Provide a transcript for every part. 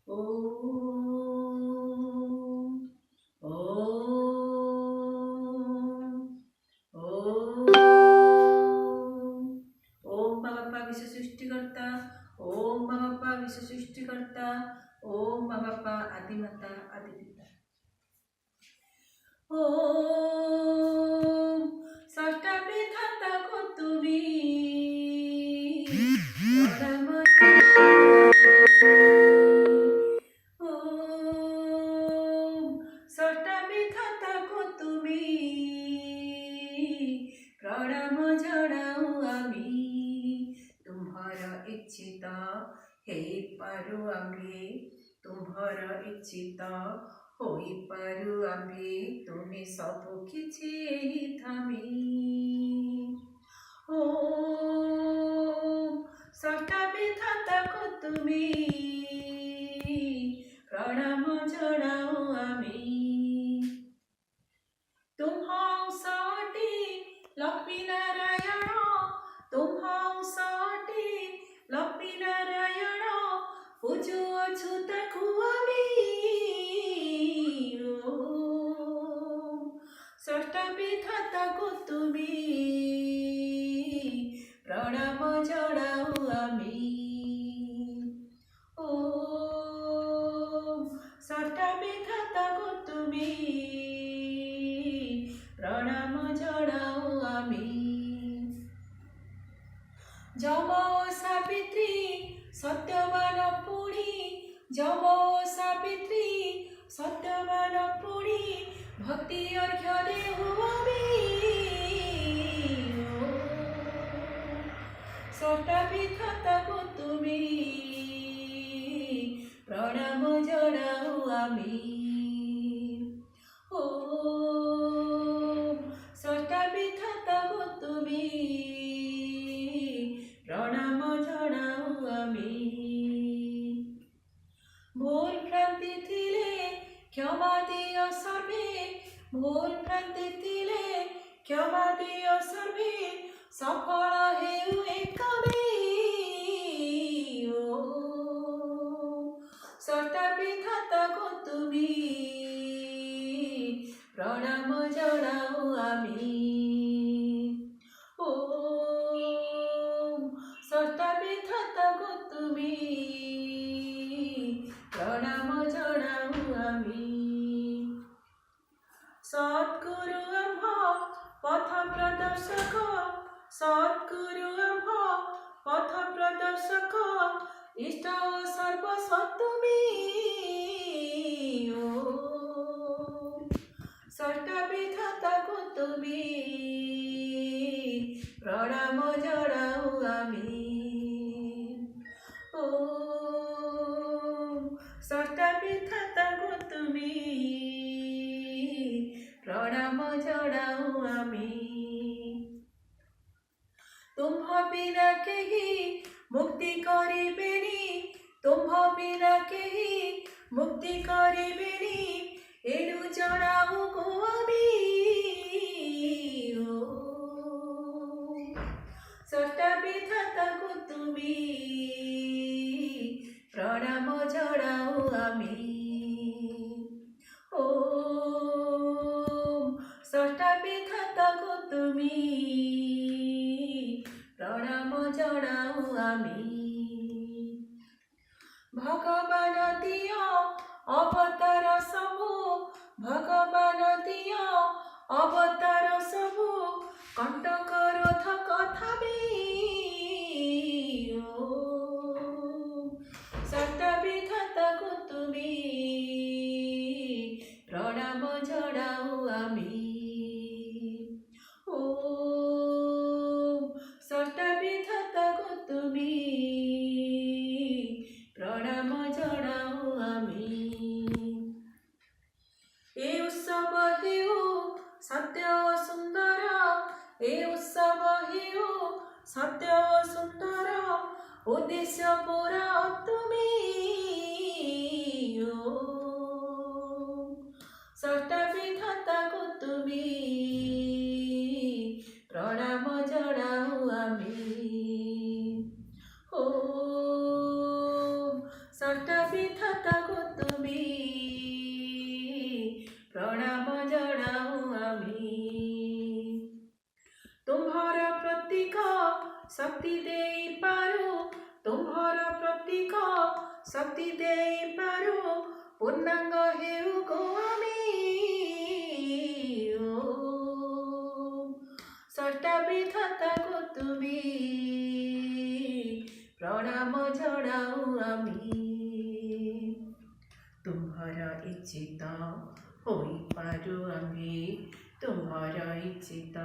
ओम ओम ओम ओम बाप्पा विश्व सृष्टिकर्ता ओम बाप्पा विश्व सृष्टिकर्ता ओम बाप्पा आदिमाता आदिपिता ओम ষষ্ঠ বিধাতা গো তুমি পরম ओम ষষ্ঠ বিধাতা গো তুমি প্রণাম জনাও আমি तुम्हार इच्छित हे पारु आम्हे तुम्हार इच्छित होई पारु आम्हे तुमी सब किछि एही थामी ओम ষষ্ঠ বিধাতা গো তুমি প্রণাম জনাও আমি तुम्हां साटी लक्ष्मी नारायण तुम्हां साटी लक्ष्मी नारायण पूजो अछूत खुआमी ষষ্ঠ বিধাতা গো তুমি প্রণাম জনাও আমি ওম ষষ্ঠ বিধাতা গো তুমি প্রণাম জনাও আমি যম সাবিত্রী সত্যবান পুণী যম সাবিত্রী সত্যবান পুণী ভক্তি অর্ঘ্য দেব আমি ষষ্ঠ বিধাতা গো তুমি প্রণাম জনাও আমি ওম ষষ্ঠ বিধাতা গো তুমি প্রণাম জনাও আমি ভুল ভ্রান্তি থিলে ক্ষমা দিও সর্বে ভুল ভ্রান্তি থিলে ক্ষমা দিও সর্বে সফল হেউ একমে ষষ্ঠ বিধাতা গো তুমি প্রণাম জনাও আমি ওম ষষ্ঠ বিধাতা গো তুমি প্রণাম জনাও আমি সদ্গুরু আম্ভ পথ প্রদর্শক সদ্গুরু আম্ভ পথ প্রদর্শক ইষ্ট ও সর্বস্ব তুমি ষষ্ঠ বিধাতা গো তুমি প্রণাম জনাও আমি ওম ষষ্ঠ বিধাতা গো তুমি প্রণাম জনাও আমি তুম্ভ বিনা কেহি মুক্তি করিবেনি তুম্ভ বিনা কেহি মুক্তি করিবেনি এনু জনাও গো আমি ষষ্ঠ বিধাতা গো তুমি প্রণাম জনাও আমি ওম ষষ্ঠ বিধাতা গো তুমি প্রণাম জনাও আমি ভগবান দিয় অবতার সবু ভগবান দিয় অবতার সবু কণ্টক রোধ কথাবি ষষ্ঠ বিধাতা গো তুমি প্রণাম জনাও আমি ওম ষষ্ঠ বিধাতা গো তুমি প্রণাম জনাও আমি এ উৎসব হেউ সত্য ও সুন্দর এ উৎসব হেউ সত্য ও সুন্দর উদ্দেশ্য পুরা তুমি ষষ্ঠ বিধাতা গো তুমি প্রণাম জনাও আমি ষষ্ঠ বিধাতা ଶକ୍ତି ଦେଇପାରୁ ତୁମ୍ଭର ପ୍ରତୀକ, ଶକ୍ତି ଦେଇପାରୁ ପୂର୍ଣ୍ଣାଙ୍ଗ ହେଉ ଗୋ ଆମେ। ଷଷ୍ଠ ବିଧାତାକୁ ତୁମେ ପ୍ରଣାମ ଜଣାଉ ଆମେ। ତୁମ୍ଭର ଇଚ୍ଛିତ ହୋଇପାରୁ ଆମେ, ତୁମ୍ଭର ଇଚ୍ଛିତ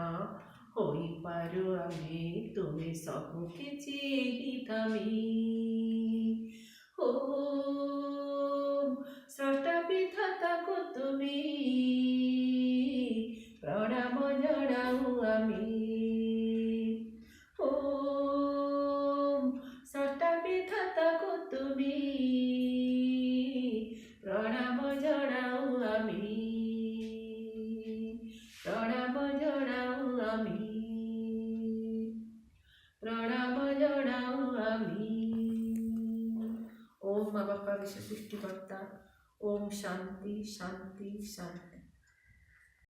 ହୋଇପାରୁ ଆମେ, ତୁମେ ସବୁ କିଛି ହିଁ ତମେ। ଷଷ୍ଠ ବିଧାତାକୁ ତୁମେ ପ୍ରଣାମ ଜଣାଉ ଆମେ। ଷଷ୍ଠ ବିଧାତାକୁ ତୁମେ ପ୍ରଣାମ ଜଣାଉ ଆମେ, ପ୍ରଣାମ ଜଣାଉ ଆମେ, ପ୍ରଣାମ ଜଣାଉ ଆମେ। ଓମ୍ ମା ବାପା ବିଶ୍ୱ ସୃଷ୍ଟିକର୍ତ୍ତା। ଓମ୍ ଶାନ୍ତି ଶାନ୍ତି ଶାନ୍ତି।